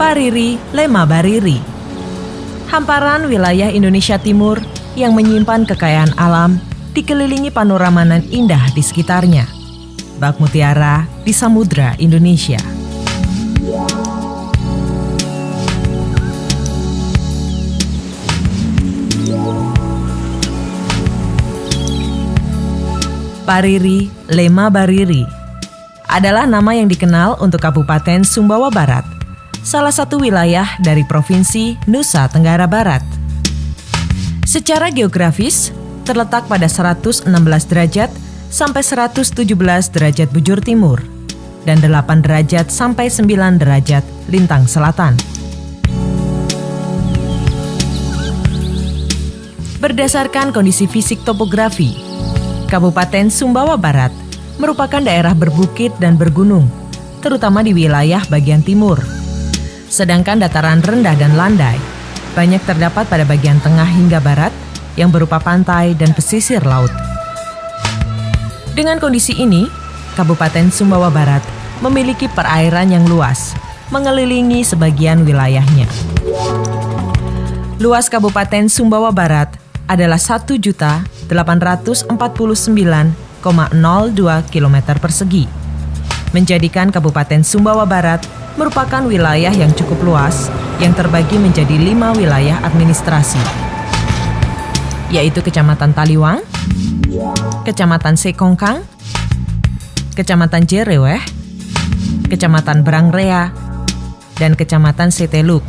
Pariri Lema Bariri. Hamparan wilayah Indonesia Timur yang menyimpan kekayaan alam dikelilingi panorama nan indah di sekitarnya. Bak mutiara di Samudra Indonesia. Pariri Lema Bariri adalah nama yang dikenal untuk Kabupaten Sumbawa Barat, salah satu wilayah dari Provinsi Nusa Tenggara Barat. Secara geografis, terletak pada 116 derajat sampai 117 derajat bujur timur dan 8 derajat sampai 9 derajat lintang selatan. Berdasarkan kondisi fisik topografi, Kabupaten Sumbawa Barat merupakan daerah berbukit dan bergunung, terutama di wilayah bagian timur. Sedangkan dataran rendah dan landai banyak terdapat pada bagian tengah hingga barat yang berupa pantai dan pesisir laut. Dengan kondisi ini, Kabupaten Sumbawa Barat memiliki perairan yang luas, mengelilingi sebagian wilayahnya. Luas Kabupaten Sumbawa Barat adalah 1.849,02 km persegi, menjadikan Kabupaten Sumbawa Barat merupakan wilayah yang cukup luas yang terbagi menjadi 5 wilayah administrasi, yaitu Kecamatan Taliwang, Kecamatan Sekongkang, Kecamatan Jereweh, Kecamatan Brangrea, dan Kecamatan Seteluk.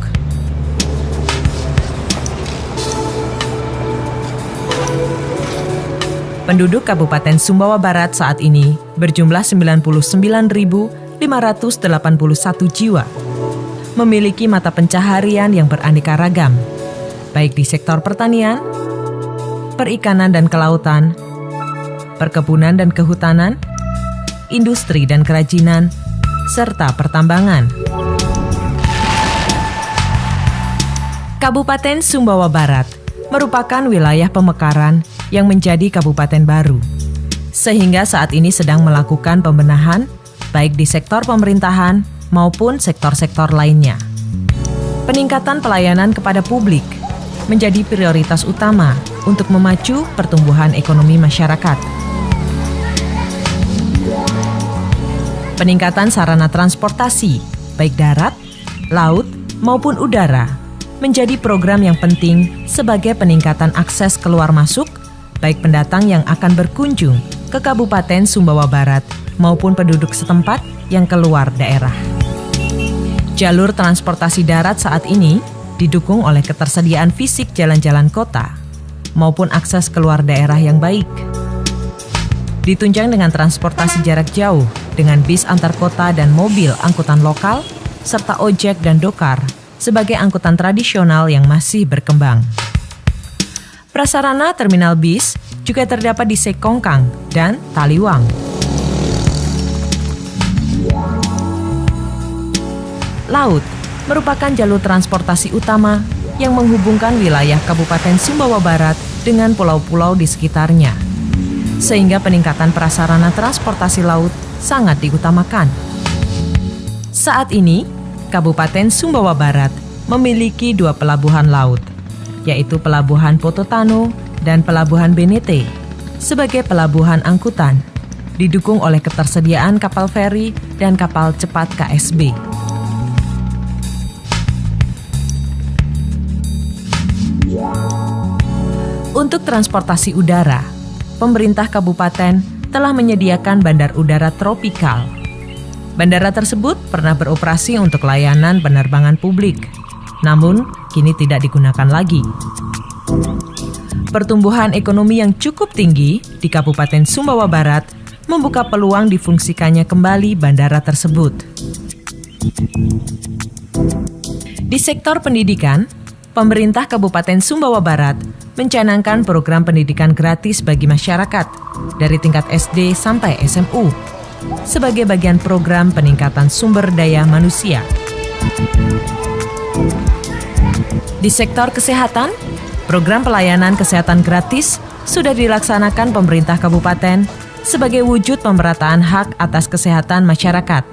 Penduduk Kabupaten Sumbawa Barat saat ini berjumlah 99.581 jiwa, memiliki mata pencaharian yang beraneka ragam, baik di sektor pertanian, perikanan dan kelautan, perkebunan dan kehutanan, industri dan kerajinan, serta pertambangan. Kabupaten Sumbawa Barat merupakan wilayah pemekaran yang menjadi kabupaten baru, sehingga saat ini sedang melakukan pembenahan baik di sektor pemerintahan maupun sektor-sektor lainnya. Peningkatan pelayanan kepada publik menjadi prioritas utama untuk memacu pertumbuhan ekonomi masyarakat. Peningkatan sarana transportasi, baik darat, laut, maupun udara, menjadi program yang penting sebagai peningkatan akses keluar masuk baik pendatang yang akan berkunjung ke Kabupaten Sumbawa Barat maupun penduduk setempat yang keluar daerah. Jalur transportasi darat saat ini didukung oleh ketersediaan fisik jalan-jalan kota maupun akses keluar daerah yang baik. Ditunjang dengan transportasi jarak jauh dengan bis antar kota dan mobil angkutan lokal serta ojek dan dokar sebagai angkutan tradisional yang masih berkembang. Prasarana terminal bis juga terdapat di Sekongkang dan Taliwang. Laut merupakan jalur transportasi utama yang menghubungkan wilayah Kabupaten Sumbawa Barat dengan pulau-pulau di sekitarnya, sehingga peningkatan prasarana transportasi laut sangat diutamakan. Saat ini, Kabupaten Sumbawa Barat memiliki 2 pelabuhan laut, yaitu Pelabuhan Pototano dan Pelabuhan Benete, sebagai pelabuhan angkutan, didukung oleh ketersediaan kapal feri dan kapal cepat KSB. Untuk transportasi udara, pemerintah kabupaten telah menyediakan bandar udara tropikal. Bandara tersebut pernah beroperasi untuk layanan penerbangan publik, namun kini tidak digunakan lagi. Pertumbuhan ekonomi yang cukup tinggi di Kabupaten Sumbawa Barat membuka peluang difungsikannya kembali bandara tersebut. Di sektor pendidikan, pemerintah Kabupaten Sumbawa Barat mencanangkan program pendidikan gratis bagi masyarakat dari tingkat SD sampai SMU sebagai bagian program peningkatan sumber daya manusia. Di sektor kesehatan, program pelayanan kesehatan gratis sudah dilaksanakan pemerintah kabupaten sebagai wujud pemerataan hak atas kesehatan masyarakat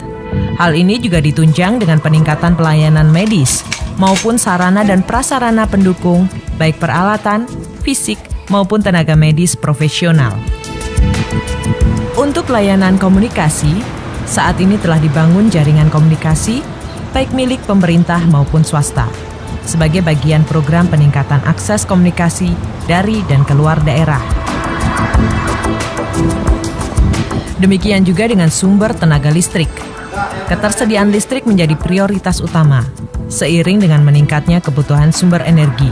Hal ini juga ditunjang dengan peningkatan pelayanan medis maupun sarana dan prasarana pendukung, baik peralatan, fisik, maupun tenaga medis profesional. Untuk layanan komunikasi, saat ini telah dibangun jaringan komunikasi, baik milik pemerintah maupun swasta, sebagai bagian program peningkatan akses komunikasi dari dan keluar daerah. Demikian juga dengan sumber tenaga listrik. Ketersediaan listrik menjadi prioritas utama, seiring dengan meningkatnya kebutuhan sumber energi.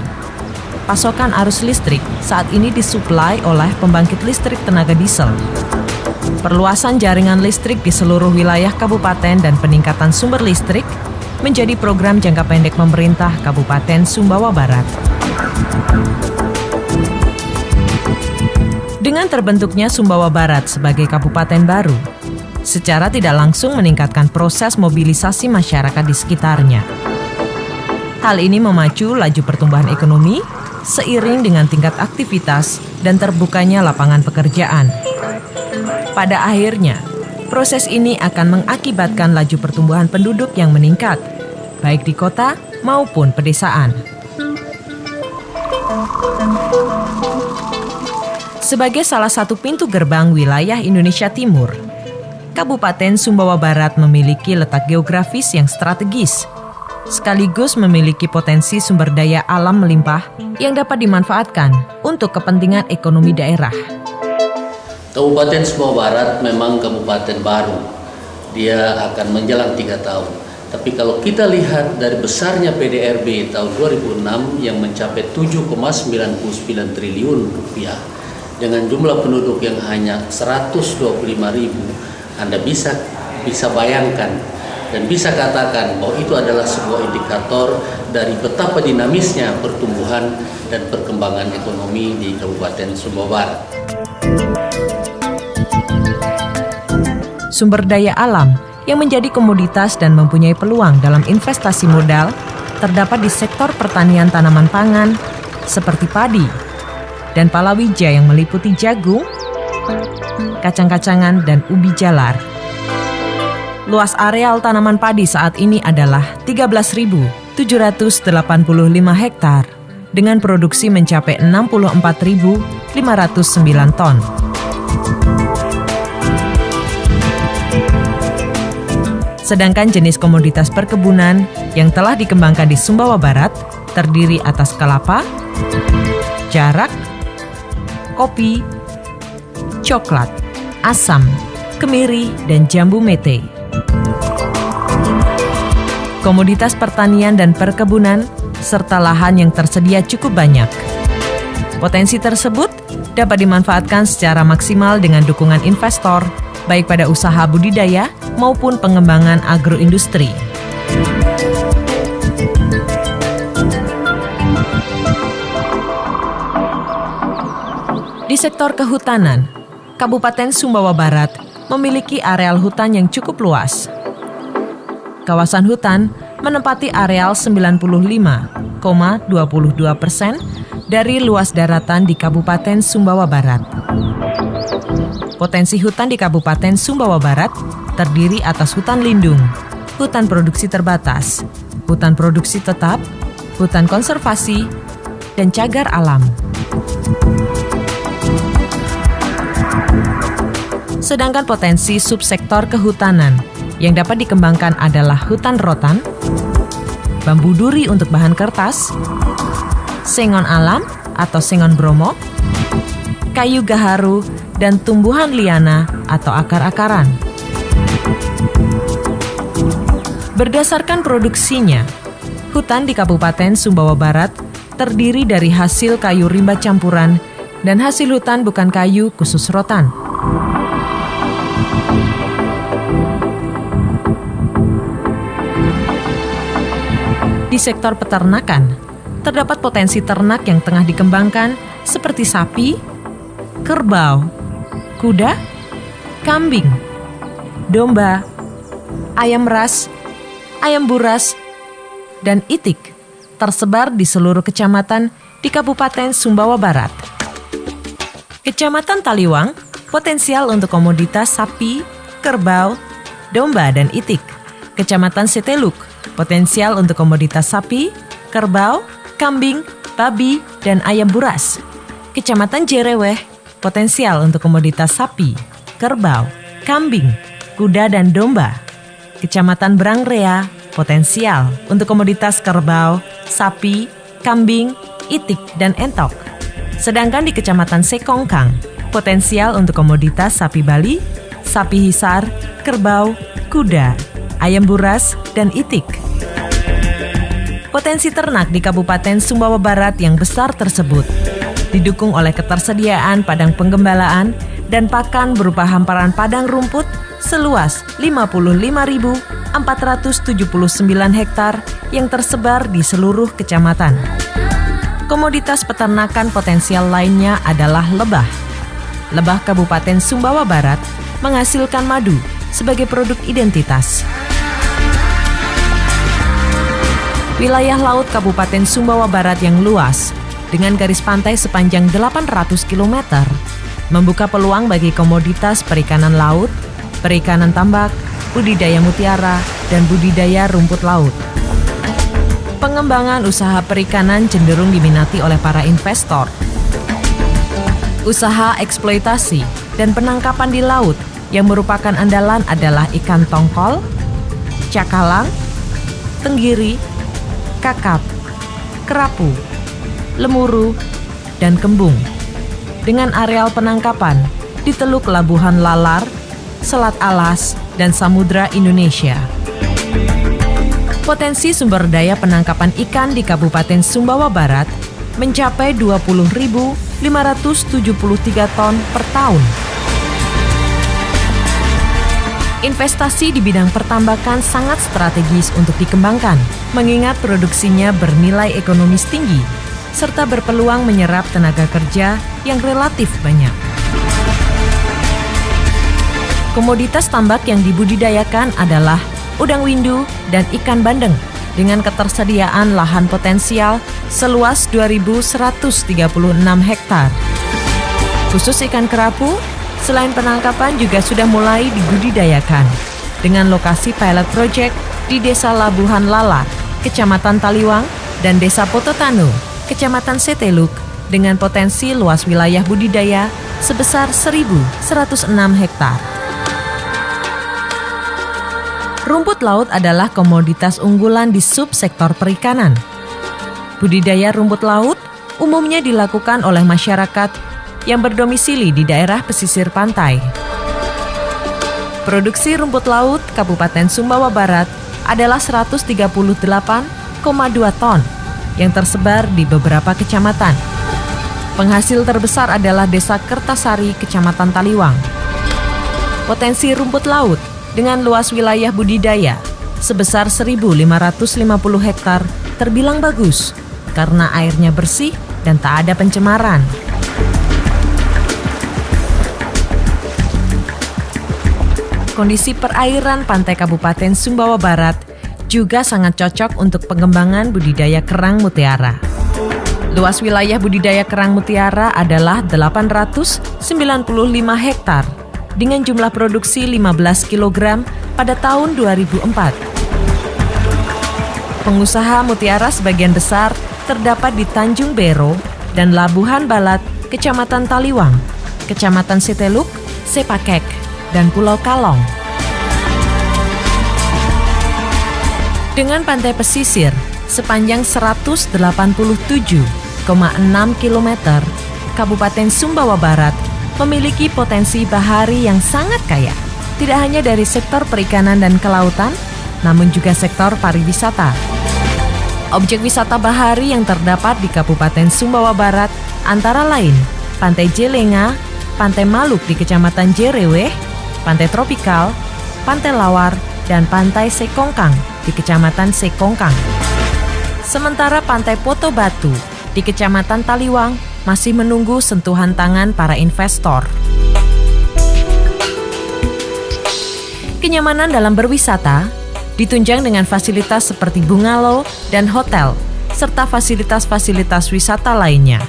Pasokan arus listrik saat ini disuplai oleh pembangkit listrik tenaga diesel. Perluasan jaringan listrik di seluruh wilayah kabupaten dan peningkatan sumber listrik menjadi program jangka pendek pemerintah Kabupaten Sumbawa Barat. Dengan terbentuknya Sumbawa Barat sebagai kabupaten baru, secara tidak langsung meningkatkan proses mobilisasi masyarakat di sekitarnya. Hal ini memacu laju pertumbuhan ekonomi seiring dengan tingkat aktivitas dan terbukanya lapangan pekerjaan. Pada akhirnya, proses ini akan mengakibatkan laju pertumbuhan penduduk yang meningkat, baik di kota maupun pedesaan. Sebagai salah satu pintu gerbang wilayah Indonesia Timur, Kabupaten Sumbawa Barat memiliki letak geografis yang strategis, sekaligus memiliki potensi sumber daya alam melimpah yang dapat dimanfaatkan untuk kepentingan ekonomi daerah. Kabupaten Sumbawa Barat memang kabupaten baru, dia akan menjelang 3 tahun. Tapi kalau kita lihat dari besarnya PDRB tahun 2006 yang mencapai 7,99 triliun rupiah, dengan jumlah penduduk yang hanya 125.000, Anda bisa bayangkan dan bisa katakan bahwa itu adalah sebuah indikator dari betapa dinamisnya pertumbuhan dan perkembangan ekonomi di Kabupaten Sumbawa Barat. Sumber daya alam yang menjadi komoditas dan mempunyai peluang dalam investasi modal terdapat di sektor pertanian tanaman pangan seperti padi dan palawija yang meliputi jagung, kacang-kacangan, dan ubi jalar. Luas areal tanaman padi saat ini adalah 13.785 hektar dengan produksi mencapai 64.509 ton. Sedangkan jenis komoditas perkebunan yang telah dikembangkan di Sumbawa Barat terdiri atas kelapa, jarak, kopi, coklat, asam, kemiri, dan jambu mete. Komoditas pertanian dan perkebunan serta lahan yang tersedia cukup banyak. Potensi tersebut dapat dimanfaatkan secara maksimal dengan dukungan investor, baik pada usaha budidaya maupun pengembangan agroindustri. Di sektor kehutanan, Kabupaten Sumbawa Barat memiliki areal hutan yang cukup luas. Kawasan hutan menempati areal 95,22% dari luas daratan di Kabupaten Sumbawa Barat. Potensi hutan di Kabupaten Sumbawa Barat terdiri atas hutan lindung, hutan produksi terbatas, hutan produksi tetap, hutan konservasi, dan cagar alam. Sedangkan potensi subsektor kehutanan yang dapat dikembangkan adalah hutan rotan, bambu duri untuk bahan kertas, sengon alam atau sengon bromo, kayu gaharu, dan tumbuhan liana atau akar-akaran. Berdasarkan produksinya, hutan di Kabupaten Sumbawa Barat terdiri dari hasil kayu rimba campuran dan hasil hutan bukan kayu khusus rotan. Di sektor peternakan, terdapat potensi ternak yang tengah dikembangkan seperti sapi, kerbau, kuda, kambing, domba, ayam ras, ayam buras, dan itik tersebar di seluruh kecamatan di Kabupaten Sumbawa Barat. Kecamatan Taliwang potensial untuk komoditas sapi, kerbau, domba, dan itik. Kecamatan Seteluk, potensial untuk komoditas sapi, kerbau, kambing, babi, dan ayam buras. Kecamatan Jereweh, potensial untuk komoditas sapi, kerbau, kambing, kuda, dan domba. Kecamatan Brangrea, potensial untuk komoditas kerbau, sapi, kambing, itik, dan entok. Sedangkan di Kecamatan Sekongkang, potensial untuk komoditas sapi Bali, sapi hisar, kerbau, kuda, ayam buras, dan itik. Potensi ternak di Kabupaten Sumbawa Barat yang besar tersebut didukung oleh ketersediaan padang penggembalaan dan pakan berupa hamparan padang rumput seluas 55.479 hektar yang tersebar di seluruh kecamatan. Komoditas peternakan potensial lainnya adalah lebah. Lebah Kabupaten Sumbawa Barat menghasilkan madu sebagai produk identitas. Wilayah laut Kabupaten Sumbawa Barat yang luas dengan garis pantai sepanjang 800 km membuka peluang bagi komoditas perikanan laut, perikanan tambak, budidaya mutiara, dan budidaya rumput laut. Pengembangan usaha perikanan cenderung diminati oleh para investor. Usaha eksploitasi dan penangkapan di laut yang merupakan andalan adalah ikan tongkol, cakalang, tenggiri, kakap, kerapu, lemuru, dan kembung. Dengan areal penangkapan di Teluk Labuhan Lalar, Selat Alas, dan Samudra Indonesia. Potensi sumber daya penangkapan ikan di Kabupaten Sumbawa Barat mencapai 20.573 ton per tahun. Investasi di bidang pertambakan sangat strategis untuk dikembangkan, mengingat produksinya bernilai ekonomis tinggi, serta berpeluang menyerap tenaga kerja yang relatif banyak. Komoditas tambak yang dibudidayakan adalah udang windu dan ikan bandeng, dengan ketersediaan lahan potensial seluas 2.136 hektar. Khusus ikan kerapu, selain penangkapan juga sudah mulai dibudidayakan dengan lokasi pilot project di Desa Labuhan Lalar, Kecamatan Taliwang, dan Desa Pototanu, Kecamatan Seteluk, dengan potensi luas wilayah budidaya sebesar 1.106 hektar. Rumput laut adalah komoditas unggulan di subsektor perikanan. Budidaya rumput laut umumnya dilakukan oleh masyarakat yang berdomisili di daerah pesisir pantai. Produksi rumput laut Kabupaten Sumbawa Barat adalah 138,2 ton yang tersebar di beberapa kecamatan. Penghasil terbesar adalah Desa Kertasari, Kecamatan Taliwang. Potensi rumput laut dengan luas wilayah budidaya sebesar 1.550 hektar terbilang bagus karena airnya bersih dan tak ada pencemaran. Kondisi perairan pantai Kabupaten Sumbawa Barat juga sangat cocok untuk pengembangan budidaya kerang mutiara. Luas wilayah budidaya kerang mutiara adalah 895 hektar dengan jumlah produksi 15 kg pada tahun 2004. Pengusaha mutiara sebagian besar terdapat di Tanjung Bero dan Labuhan Balat, Kecamatan Taliwang, Kecamatan Seteluk, Sepakek, dan Pulau Kalong. Dengan pantai pesisir sepanjang 187,6 km, Kabupaten Sumbawa Barat memiliki potensi bahari yang sangat kaya, tidak hanya dari sektor perikanan dan kelautan, namun juga sektor pariwisata. Objek wisata bahari yang terdapat di Kabupaten Sumbawa Barat antara lain Pantai Jelenga, Pantai Maluk di Kecamatan Jereweh, Pantai Tropikal, Pantai Lawar, dan Pantai Sekongkang di Kecamatan Sekongkang. Sementara Pantai Poto Batu di Kecamatan Taliwang masih menunggu sentuhan tangan para investor. Kenyamanan dalam berwisata ditunjang dengan fasilitas seperti bungalow dan hotel, serta fasilitas-fasilitas wisata lainnya.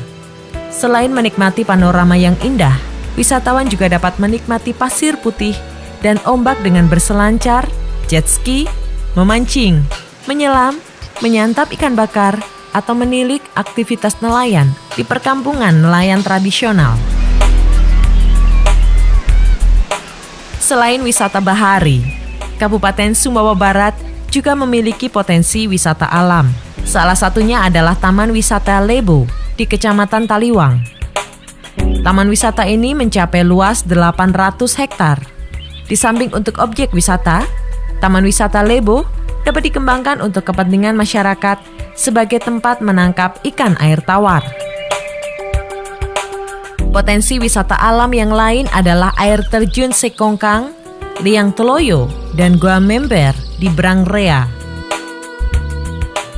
Selain menikmati panorama yang indah, wisatawan juga dapat menikmati pasir putih dan ombak dengan berselancar, jet ski, memancing, menyelam, menyantap ikan bakar, atau menilik aktivitas nelayan di perkampungan nelayan tradisional. Selain wisata bahari, Kabupaten Sumbawa Barat juga memiliki potensi wisata alam. Salah satunya adalah Taman Wisata Lebo di Kecamatan Taliwang. Taman wisata ini mencapai luas 800 hektar. Di samping untuk objek wisata, Taman Wisata Lebo dapat dikembangkan untuk kepentingan masyarakat sebagai tempat menangkap ikan air tawar. Potensi wisata alam yang lain adalah air terjun Sekongkang, Liang Teloyo, dan Gua Member di Brangrea.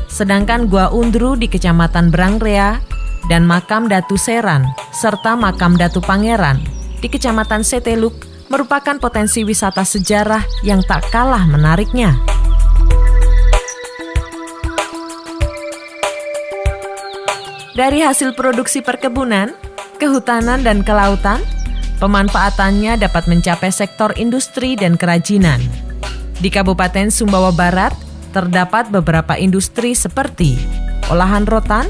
Sedangkan Gua Undru di Kecamatan Brangrea dan Makam Datu Seran serta Makam Datu Pangeran di Kecamatan Seteluk merupakan potensi wisata sejarah yang tak kalah menariknya. Dari hasil produksi perkebunan, kehutanan, dan kelautan, pemanfaatannya dapat mencapai sektor industri dan kerajinan. Di Kabupaten Sumbawa Barat, terdapat beberapa industri seperti olahan rotan,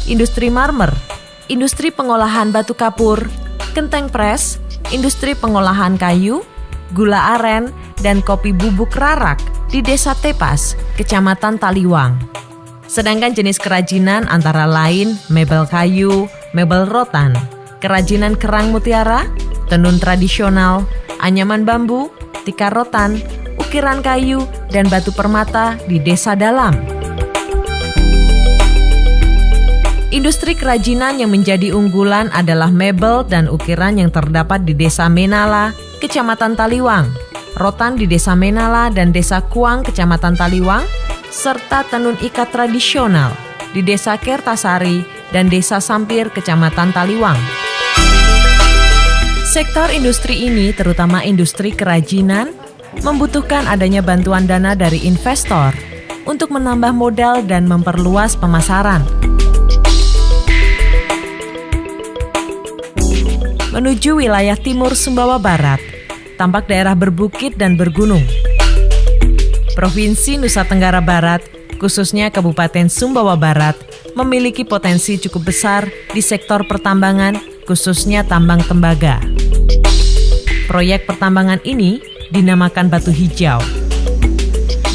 industri marmer, industri pengolahan batu kapur, genteng pres, industri pengolahan kayu, gula aren, dan kopi bubuk rarak di Desa Tepas, Kecamatan Taliwang. Sedangkan jenis kerajinan antara lain mebel kayu, mebel rotan, kerajinan kerang mutiara, tenun tradisional, anyaman bambu, tikar rotan, ukiran kayu, dan batu permata di Desa Dalam. Industri kerajinan yang menjadi unggulan adalah mebel dan ukiran yang terdapat di Desa Menala, Kecamatan Taliwang, rotan di Desa Menala dan Desa Kuang, Kecamatan Taliwang, serta tenun ikat tradisional di Desa Kertasari dan Desa Sampir, Kecamatan Taliwang. Sektor industri ini, terutama industri kerajinan, membutuhkan adanya bantuan dana dari investor untuk menambah modal dan memperluas pemasaran. Menuju wilayah timur Sumbawa Barat, tampak daerah berbukit dan bergunung. Provinsi Nusa Tenggara Barat, khususnya Kabupaten Sumbawa Barat, memiliki potensi cukup besar di sektor pertambangan, khususnya tambang tembaga. Proyek pertambangan ini dinamakan batu hijau.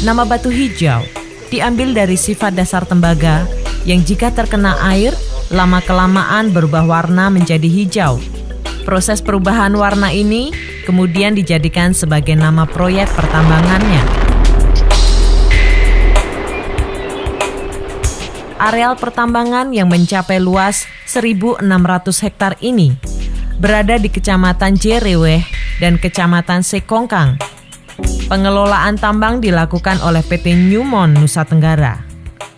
Nama batu hijau diambil dari sifat dasar tembaga yang jika terkena air, lama-kelamaan berubah warna menjadi hijau. Proses perubahan warna ini kemudian dijadikan sebagai nama proyek pertambangannya. Areal pertambangan yang mencapai luas 1.600 hektar ini berada di Kecamatan Jereweh dan Kecamatan Sekongkang. Pengelolaan tambang dilakukan oleh PT Newmont Nusa Tenggara,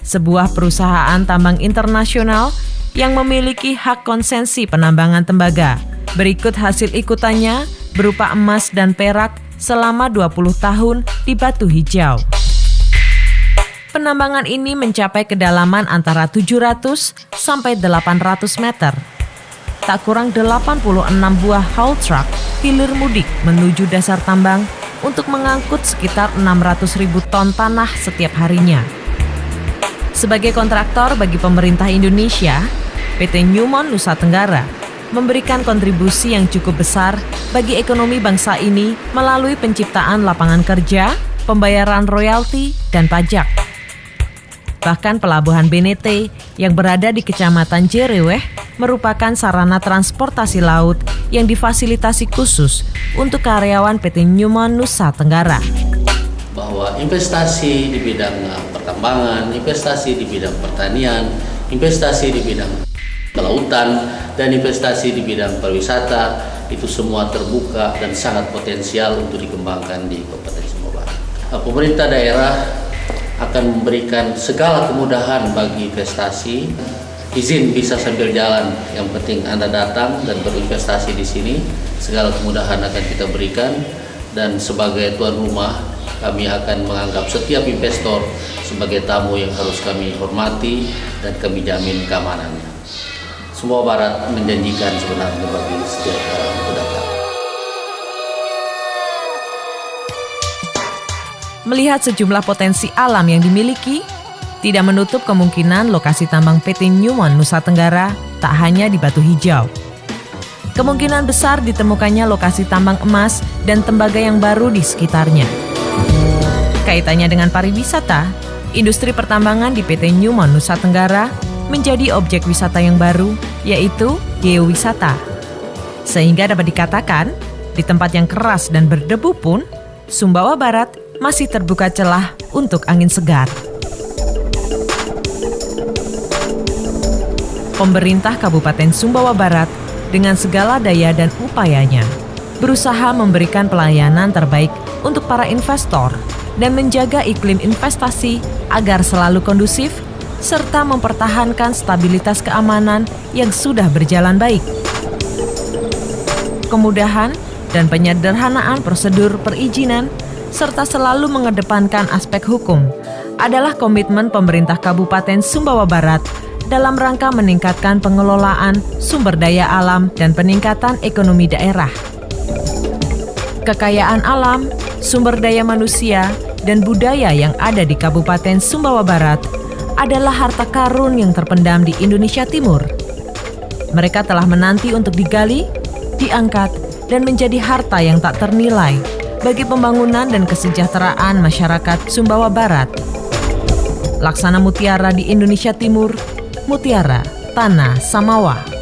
sebuah perusahaan tambang internasional yang memiliki hak konsensi penambangan tembaga. Berikut hasil ikutannya berupa emas dan perak selama 20 tahun di batu hijau. Penambangan ini mencapai kedalaman antara 700 sampai 800 meter. Tak kurang 86 buah haul truck hilir mudik menuju dasar tambang untuk mengangkut sekitar 600.000 ton tanah setiap harinya. Sebagai kontraktor bagi pemerintah Indonesia, PT Newmont Nusa Tenggara memberikan kontribusi yang cukup besar bagi ekonomi bangsa ini melalui penciptaan lapangan kerja, pembayaran royalti, dan pajak. Bahkan Pelabuhan Benete yang berada di Kecamatan Jereweh merupakan sarana transportasi laut yang difasilitasi khusus untuk karyawan PT Newmont Nusa Tenggara. Bahwa investasi di bidang pertambangan, investasi di bidang pertanian, investasi di bidang kelautan, dan investasi di bidang pariwisata itu semua terbuka dan sangat potensial untuk dikembangkan di Kabupaten Sumbawa Barat. Pemerintah daerah akan memberikan segala kemudahan bagi investasi. Izin bisa sambil jalan, yang penting Anda datang dan berinvestasi di sini. Segala kemudahan akan kita berikan, dan sebagai tuan rumah kami akan menganggap setiap investor sebagai tamu yang harus kami hormati dan kami jamin keamanannya. Sumbawa Barat menjanjikan sebenarnya bagi setiap orang yang datang. Melihat sejumlah potensi alam yang dimiliki, tidak menutup kemungkinan lokasi tambang PT Newmont Nusa Tenggara tak hanya di Batu Hijau. Kemungkinan besar ditemukannya lokasi tambang emas dan tembaga yang baru di sekitarnya. Kaitannya dengan pariwisata, industri pertambangan di PT Newmont Nusa Tenggara menjadi objek wisata yang baru, yaitu geowisata. Sehingga dapat dikatakan, di tempat yang keras dan berdebu pun, Sumbawa Barat masih terbuka celah untuk angin segar. Pemerintah Kabupaten Sumbawa Barat dengan segala daya dan upayanya berusaha memberikan pelayanan terbaik untuk para investor dan menjaga iklim investasi agar selalu kondusif serta mempertahankan stabilitas keamanan yang sudah berjalan baik. Kemudahan dan penyederhanaan prosedur perizinan serta selalu mengedepankan aspek hukum adalah komitmen pemerintah Kabupaten Sumbawa Barat dalam rangka meningkatkan pengelolaan sumber daya alam dan peningkatan ekonomi daerah. Kekayaan alam, sumber daya manusia, dan budaya yang ada di Kabupaten Sumbawa Barat adalah harta karun yang terpendam di Indonesia Timur. Mereka telah menanti untuk digali, diangkat, dan menjadi harta yang tak ternilai bagi pembangunan dan kesejahteraan masyarakat Sumbawa Barat. Laksana mutiara di Indonesia Timur, mutiara Tanah Samawa.